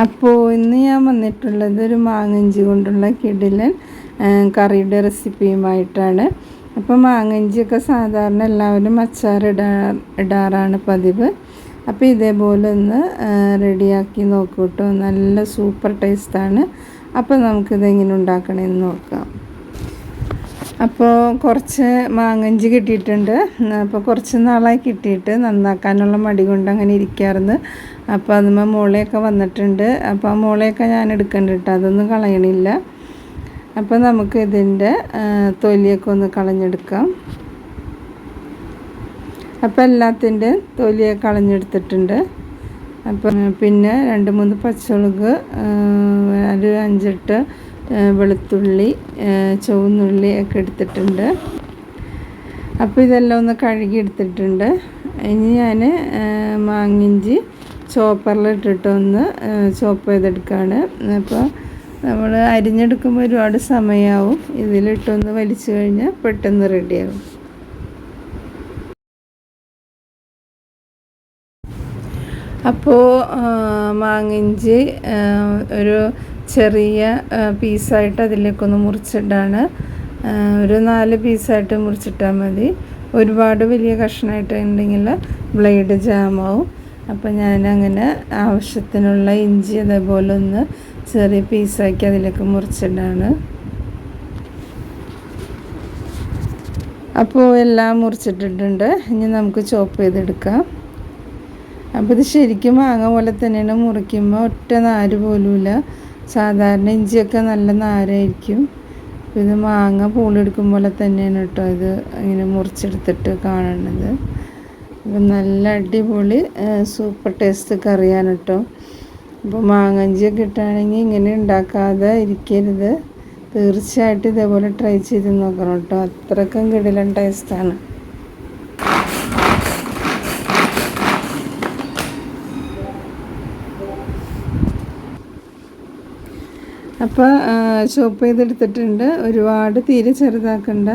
അപ്പോൾ ഇന്ന് ഞാൻ വന്നിട്ടുള്ളത് ഒരു മാങ്ങഞ്ചി കൊണ്ടുള്ള കിടിലൻ കറിയുടെ റെസിപ്പിയുമായിട്ടാണ്. അപ്പോൾ മാങ്ങഞ്ചിയൊക്കെ സാധാരണ എല്ലാവരും ഇടാറാണ് പതിവ്. അപ്പോൾ ഇതേപോലെ ഒന്ന് റെഡിയാക്കി നോക്കൂ കേട്ടോ, നല്ല സൂപ്പർ ടേസ്റ്റാണ്. അപ്പോൾ നമുക്കിതെങ്ങനെ ഉണ്ടാക്കണമെന്ന് നോക്കാം. അപ്പോൾ കുറച്ച് മാങ്ങഞ്ചി കിട്ടിയിട്ടുണ്ട്. അപ്പോൾ കുറച്ച് നാളായി കിട്ടിയിട്ട് നന്നാക്കാനുള്ള മടി കൊണ്ട് അങ്ങനെ ഇരിക്കാറുണ്ട്. അപ്പോൾ അതുമ്പോൾ മുളയൊക്കെ വന്നിട്ടുണ്ട്. അപ്പോൾ ആ മുളയൊക്കെ ഞാൻ എടുക്കേണ്ട കേട്ടോ, അതൊന്നും കളയണില്ല. അപ്പോൾ നമുക്ക് ഇതിൻ്റെ തൊലിയൊക്കെ ഒന്ന് കളഞ്ഞെടുക്കാം. അപ്പോൾ എല്ലാത്തിൻ്റെ തൊലിയൊക്കെ കളഞ്ഞെടുത്തിട്ടുണ്ട്. അപ്പം പിന്നെ 2-3 പച്ചമുളക്, ഒരു 5-8 വെളുത്തുള്ളി, ചുവന്നുള്ളി ഒക്കെ എടുത്തിട്ടുണ്ട്. അപ്പോൾ ഇതെല്ലാം ഒന്ന് കഴുകി എടുത്തിട്ടുണ്ട്. ഇനി ഞാൻ മാങ്ങിഞ്ചി ചോപ്പറിലിട്ടിട്ട് ഒന്ന് ചോപ്പ് ചെയ്തെടുക്കുകയാണ്. അപ്പോൾ നമ്മൾ അരിഞ്ഞെടുക്കുമ്പോൾ ഒരുപാട് സമയമാവും. ഇതിലിട്ടൊന്ന് വലിച്ചു കഴിഞ്ഞാൽ പെട്ടെന്ന് റെഡിയാകും. അപ്പോൾ മാങ്ങിഞ്ചി ഒരു ചെറിയ പീസായിട്ട് അതിലേക്കൊന്ന് മുറിച്ചിട്ടാണ്, ഒരു 4 പീസായിട്ട് മുറിച്ചിട്ടാൽ മതി. ഒരുപാട് വലിയ കഷ്ണമായിട്ടുണ്ടെങ്കിൽ ബ്ലേഡ് ജാമാവും. അപ്പോൾ ഞാനങ്ങനെ ആവശ്യത്തിനുള്ള ഇഞ്ചി അതേപോലെ ഒന്ന് ചെറിയ പീസാക്കി അതിലേക്ക് മുറിച്ചിട്ടാണ്. അപ്പോൾ എല്ലാം മുറിച്ചിട്ടിട്ടുണ്ട്. ഇനി നമുക്ക് ചോപ്പ് ചെയ്തെടുക്കാം. അപ്പോൾ ഇത് ശരിക്കും മാങ്ങ പോലെ തന്നെയാണ്. മുറിക്കുമ്പോൾ ഒറ്റ നാര് പോലുമില്ല. സാധാരണ ഇഞ്ചിയൊക്കെ നല്ല നാരായിരിക്കും. ഇത് മാങ്ങ പൂളെടുക്കും തന്നെയാണ് കേട്ടോ ഇത് ഇങ്ങനെ മുറിച്ചെടുത്തിട്ട് കാണുന്നത്. അപ്പം നല്ല അടിപൊളി സൂപ്പർ ടേസ്റ്റ് കറിയാണ് കേട്ടോ. അപ്പോൾ മാങ്ങഞ്ചിയൊക്കെ ഇട്ടാണെങ്കിൽ ഇങ്ങനെ ഉണ്ടാക്കാതെ ഇരിക്കരുത്. തീർച്ചയായിട്ടും ഇതേപോലെ ട്രൈ ചെയ്ത് നോക്കണം കേട്ടോ. അത്രയ്ക്കും കിടിലൻ ടേസ്റ്റാണ്. അപ്പോൾ ചോപ്പ് ചെയ്തെടുത്തിട്ടുണ്ട്. ഒരുപാട് തീരെ ചെറുതാക്കണ്ട,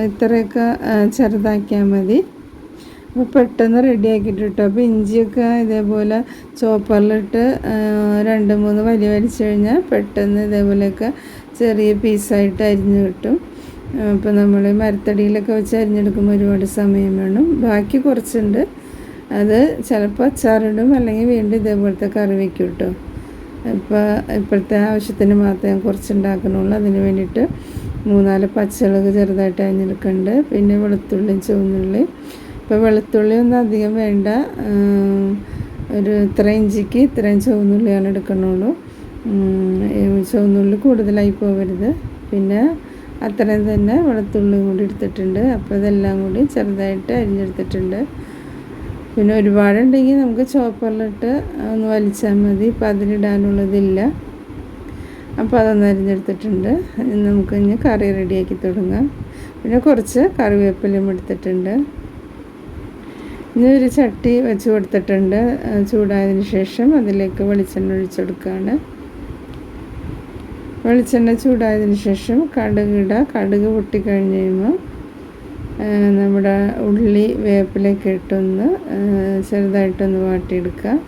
ഇത്രയൊക്കെ ചെറുതാക്കിയാൽ മതി. അപ്പോൾ പെട്ടെന്ന് റെഡിയാക്കിയിട്ട് കേട്ടോ. അപ്പോൾ ഇഞ്ചിയൊക്കെ ഇതേപോലെ ചോപ്പറിലിട്ട് 2-3 വലിച്ചു കഴിഞ്ഞാൽ പെട്ടെന്ന് ഇതേപോലെയൊക്കെ ചെറിയ പീസായിട്ട് അരിഞ്ഞ് കിട്ടും. അപ്പോൾ നമ്മൾ മരത്തടിയിലൊക്കെ വെച്ച് അരിഞ്ഞെടുക്കുമ്പോൾ ഒരുപാട് സമയം വേണം. ബാക്കി കുറച്ചുണ്ട്, അത് ചിലപ്പോൾ അച്ചാറിടും, അല്ലെങ്കിൽ വീണ്ടും ഇതേപോലത്തെ കറി വയ്ക്കും കേട്ടോ. ഇപ്പോൾ ഇപ്പോഴത്തെ ആവശ്യത്തിന് മാത്രമേ ഞാൻ കുറച്ചുണ്ടാക്കണുള്ളൂ. അതിന് വേണ്ടിയിട്ട് 3-4 പച്ചമുളക് ചെറുതായിട്ട് അരിഞ്ഞെടുക്കുന്നുണ്ട്. പിന്നെ വെളുത്തുള്ളിയും ചുവന്നുള്ളി. ഇപ്പോൾ വെളുത്തുള്ളി ഒന്നും അധികം വേണ്ട, ഒരു ഇത്ര ഇഞ്ചിക്ക് ഇത്രയും ചുവന്നുള്ളിയാണ് എടുക്കണുള്ളൂ. ചുവന്നുള്ളി കൂടുതലായി പോകരുത്. പിന്നെ അത്രയും തന്നെ വെളുത്തുള്ളിയും കൂടി എടുത്തിട്ടുണ്ട്. അപ്പോൾ ഇതെല്ലാം കൂടി ചെറുതായിട്ട് അരിഞ്ഞെടുത്തിട്ടുണ്ട്. പിന്നെ ഒരുപാടുണ്ടെങ്കിൽ നമുക്ക് ചോപ്പറിലിട്ട് ഒന്ന് വലിച്ചാൽ മതി. ഇപ്പോൾ അതിലിടാനുള്ളതില്ല. അപ്പോൾ അതൊന്ന് അരിഞ്ഞെടുത്തിട്ടുണ്ട്. നമുക്ക് ഇനി കറി റെഡിയാക്കി തുടങ്ങാം. പിന്നെ കുറച്ച് കറിവേപ്പിലയും എടുത്തിട്ടുണ്ട്. ഇനി ഒരു ചട്ടി വെച്ച് കൊടുത്തിട്ടുണ്ട്. ചൂടായതിന് ശേഷം അതിലേക്ക് വെളിച്ചെണ്ണ ഒഴിച്ചെടുക്കുകയാണ്. വെളിച്ചെണ്ണ ചൂടായതിന് ശേഷം കടുക് കടുക് പൊട്ടിക്കഴിഞ്ഞ് കഴിയുമ്പോൾ നമ്മുടെ ഉള്ളി വേപ്പിലൊക്കെ ഇട്ടൊന്ന് ചെറുതായിട്ടൊന്ന് വാട്ടിയെടുക്കുക.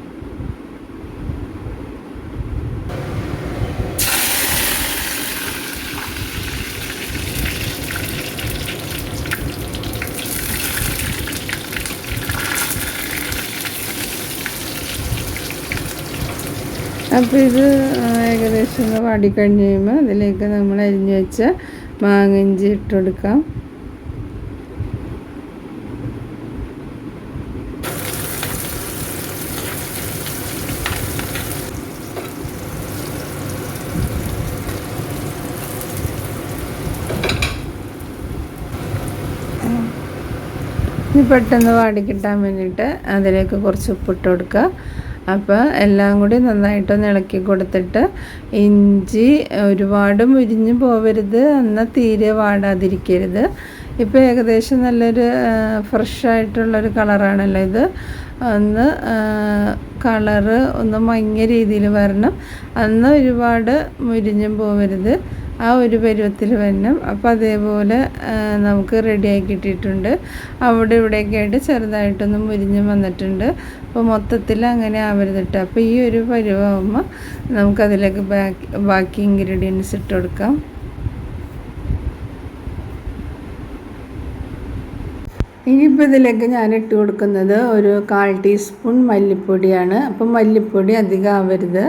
അപ്പോൾ ഇത് ഏകദേശം ഒന്ന് വാടിക്കഴിഞ്ഞ് കഴിയുമ്പോൾ അതിലേക്ക് നമ്മൾ അരിഞ്ഞു വെച്ച മാങ്ങഞ്ചി ഇട്ട് കൊടുക്കാം. ഇനി പെട്ടെന്ന് വാടിക്കിട്ടാൻ വേണ്ടിയിട്ട് അതിലേക്ക് കുറച്ച് ഉപ്പിട്ട് കൊടുക്കുക. അപ്പോൾ എല്ലാം കൂടി നന്നായിട്ടൊന്ന് ഇളക്കി കൊടുത്തിട്ട്, ഇഞ്ചി ഒരുപാട് മുരിഞ്ഞ് പോവരുത്, എന്നാൽ തീരെ വാടാതിരിക്കരുത്. ഇപ്പോൾ ഏകദേശം നല്ലൊരു ഫ്രഷായിട്ടുള്ളൊരു കളറാണല്ലോ ഇത്. ഒന്ന് കളറ് ഒന്ന് മങ്ങിയ രീതിയിൽ വരണം, എന്നാൽ ഒരുപാട് മുരിഞ്ഞും പോവരുത്. ആ ഒരു പരുവത്തിൽ വരണം. അപ്പോൾ അതേപോലെ നമുക്ക് റെഡിയാക്കി കിട്ടിയിട്ടുണ്ട്. അവിടെ ഇവിടെയൊക്കെ ആയിട്ട് ചെറുതായിട്ടൊന്ന് മുരിഞ്ഞ് വന്നിട്ടുണ്ട്. അപ്പോൾ മൊത്തത്തിൽ അങ്ങനെ ആവരുത് കേട്ടോ. അപ്പോൾ ഈ ഒരു പരുവാകുമ്പോൾ നമുക്കതിലേക്ക് ബാക്കി ഇൻഗ്രീഡിയൻസ് ഇട്ട് കൊടുക്കാം. ഇനിയിപ്പോൾ ഇതിലേക്ക് ഞാൻ ഇട്ട് കൊടുക്കുന്നത് ഒരു 1/4 ടീസ്പൂൺ മല്ലിപ്പൊടിയാണ്. അപ്പം മല്ലിപ്പൊടി അധികം ആവരുത്,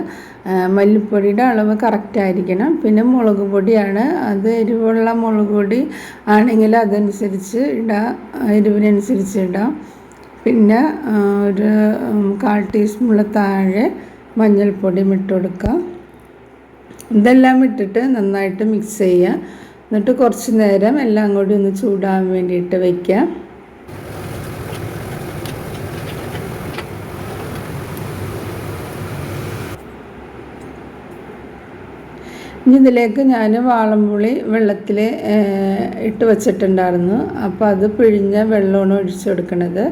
മല്ലിപ്പൊടിയുടെ അളവ് കറക്റ്റ് ആയിരിക്കണം. പിന്നെ മുളക് പൊടിയാണ്, അത് എരിവുള്ള മുളക് പൊടി ആണെങ്കിൽ അതനുസരിച്ച് ഇടാം, എരിവിനനുസരിച്ച് ഇടാം. പിന്നെ ഒരു 1/4 ടീസ്പൂണിൽ താഴെ മഞ്ഞൾപ്പൊടിയും ഇട്ട് കൊടുക്കുക. ഇതെല്ലാം ഇട്ടിട്ട് നന്നായിട്ട് മിക്സ് ചെയ്യുക. എന്നിട്ട് കുറച്ച് നേരം എല്ലാം കൂടി ഒന്ന് ചൂടാൻ വേണ്ടിയിട്ട് വയ്ക്കുക. ഇനി ഇതിലേക്ക് ഞാൻ വാളംപുളി വെള്ളത്തിൽ ഇട്ട് വച്ചിട്ടുണ്ടായിരുന്നു. അപ്പോൾ അത് പിഴിഞ്ഞ വെള്ളമാണ് ഒഴിച്ചു കൊടുക്കുന്നത്.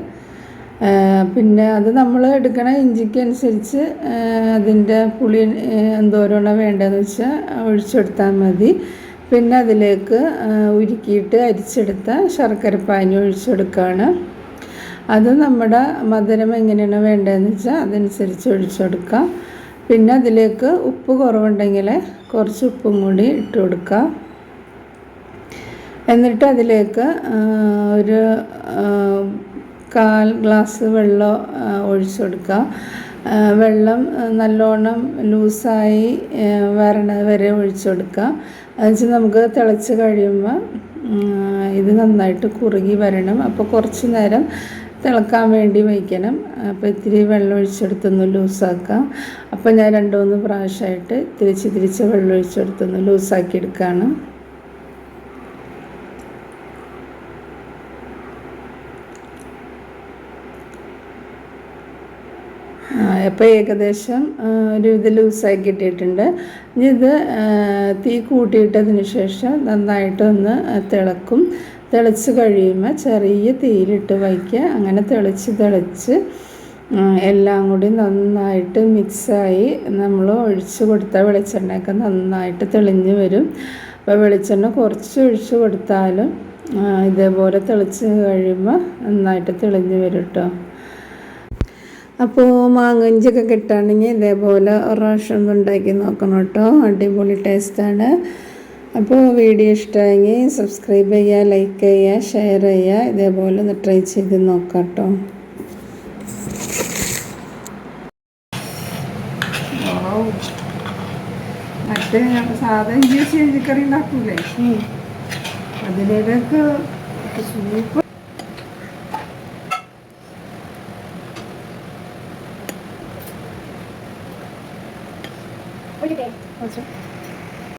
പിന്നെ അത് നമ്മൾ എടുക്കണ ഇഞ്ചിക്ക് അനുസരിച്ച് അതിൻ്റെ പുളി എന്തോരമാണ് വേണ്ടതെന്ന് വെച്ചാൽ ഒഴിച്ചെടുത്താൽ മതി. പിന്നെ അതിലേക്ക് ഉരുക്കിയിട്ട് അരിച്ചെടുത്ത ശർക്കരപ്പാനി ഒഴിച്ചെടുക്കുകയാണ്. അത് നമ്മുടെ മധുരം എങ്ങനെയാണ് വേണ്ടതെന്ന് വെച്ചാൽ അതനുസരിച്ച് ഒഴിച്ചെടുക്കാം. പിന്നെ അതിലേക്ക് ഉപ്പ് കുറവുണ്ടെങ്കിൽ കുറച്ച് ഉപ്പും കൂടി ഇട്ട് കൊടുക്കുക. എന്നിട്ട് അതിലേക്ക് ഒരു 1/4 ഗ്ലാസ് വെള്ളം ഒഴിച്ചു കൊടുക്കുക. വെള്ളം നല്ലോണം ലൂസായി വരണത് വരെ ഒഴിച്ചു കൊടുക്കുക. എന്നുവെച്ചാൽ നമുക്ക് തിളച്ച് കഴിയുമ്പോൾ ഇത് നന്നായിട്ട് കുറുകി വരണം. അപ്പോൾ കുറച്ച് നേരം തിളക്കാൻ വേണ്ടി വയ്ക്കണം. അപ്പോൾ ഇത്തിരി വെള്ളം ഒഴിച്ചെടുത്തൊന്ന് ലൂസാക്കാം. അപ്പോൾ ഞാൻ 2-3 പ്രാവശ്യമായിട്ട് തിരിച്ച് വെള്ളം ഒഴിച്ചെടുത്തൊന്ന് ലൂസാക്കി എടുക്കുകയാണ്. അപ്പോൾ ഏകദേശം ഒരു ഇത് ലൂസാക്കി ഇട്ടിട്ടുണ്ട്. ഇനി ഇത് തീ കൂട്ടിയിട്ടതിന് ശേഷം നന്നായിട്ടൊന്ന് തിളക്കും. തിളച്ച് കഴിയുമ്പോൾ ചെറിയ തീയിലിട്ട് വയ്ക്കുക. അങ്ങനെ തിളച്ച് എല്ലാം കൂടി നന്നായിട്ട് മിക്സായി നമ്മൾ ഒഴിച്ച് കൊടുത്താൽ വെളിച്ചെണ്ണയൊക്കെ നന്നായിട്ട് തെളിഞ്ഞ് വരും. അപ്പോൾ വെളിച്ചെണ്ണ കുറച്ച് ഒഴിച്ച് കൊടുത്താലും ഇതേപോലെ തിളച്ച് കഴിയുമ്പോൾ നന്നായിട്ട് തെളിഞ്ഞ് വരും കേട്ടോ. അപ്പോൾ മാങ്ങഞ്ചിയൊക്കെ കിട്ടുകയാണെങ്കിൽ ഇതേപോലെ ഒരു പ്രാവശ്യം ഉണ്ടാക്കി നോക്കണം കേട്ടോ. അടിപൊളി ടേസ്റ്റാണ്. അപ്പോൾ വീഡിയോ ഇഷ്ടമായെങ്കിൽ സബ്സ്ക്രൈബ് ചെയ്യുക, ലൈക്ക് ചെയ്യുക, ഷെയർ ചെയ്യുക. ഇതേപോലെ ഒന്ന് ട്രൈ ചെയ്ത് നോക്കാം കേട്ടോ. മറ്റേ സാധാ ഇഞ്ചി ഉണ്ടാക്കൂലേ, അതിലേക്ക് സൂപ്പ് Okay.